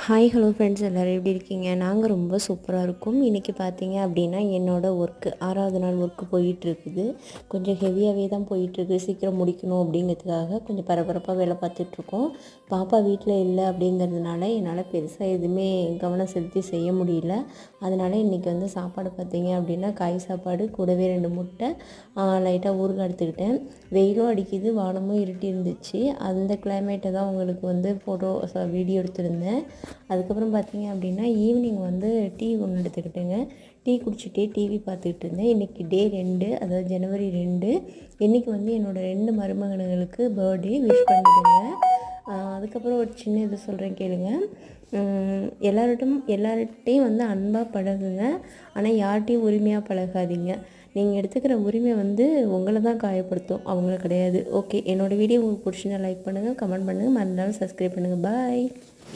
Hi hello friends, எல்லோரும் எப்படி இருக்கீங்க? நாங்கள் ரொம்ப சூப்பராக இருக்கோம். இன்றைக்கி பார்த்தீங்க அப்படின்னா என்னோடய ஒர்க்கு 6வது நாள் ஒர்க்கு போயிட்டுருக்குது. கொஞ்சம் ஹெவியாகவே தான் போயிட்டுருக்கு. சீக்கிரம் முடிக்கணும் அப்படிங்கிறதுக்காக கொஞ்சம் பரபரப்பாக வேலை பார்த்துட்ருக்கோம். பாப்பா வீட்டில் இல்லை அப்படிங்கிறதுனால என்னால் பெருசாக எதுவுமே கவனம் செலுத்தி செய்ய முடியல. அதனால் இன்றைக்கி வந்து சாப்பாடு பார்த்தீங்க அப்படின்னா காய் சாப்பாடு கூடவே 2 முட்டை, லைட்டாக ஊறுகாய் எடுத்துக்கிட்டேன். வெயிலும் அடிக்குது, வானமும் இருட்டி இருந்துச்சு. அந்த கிளைமேட்டை தான் உங்களுக்கு வந்து வீடியோ எடுத்திருந்தேன். அதுக்கப்புறம் பார்த்தீங்க அப்படின்னா ஈவினிங் வந்து டீ ஒன்று எடுத்துக்கிட்டேங்க. டீ குடிச்சிட்டே டிவி பார்த்துக்கிட்டு இருந்தேன். இன்றைக்கி டே 2, அதாவது ஜனவரி 2. இன்றைக்கி வந்து என்னோடய 2 மருமகனுங்களுக்கு பர்த்டே. விஷ் பண்ணிவிடுங்க. அதுக்கப்புறம் ஒரு சின்ன இது சொல்கிறேன் கேளுங்க. எல்லார்கிட்டையும் வந்து அன்பாக பழகுங்க. ஆனால் யார்கிட்டையும் உரிமையாக பழகாதீங்க. நீங்கள் எடுத்துக்கிற உரிமை வந்து உங்களை தான் காயப்படுத்தும், அவங்கள கிடையாது. ஓகே, என்னோடய வீடியோ உங்களுக்கு பிடிச்சிருந்தா லைக் பண்ணுங்கள், கமெண்ட் பண்ணுங்கள், மறந்தாலும் சப்ஸ்கிரைப் பண்ணுங்கள். பாய்.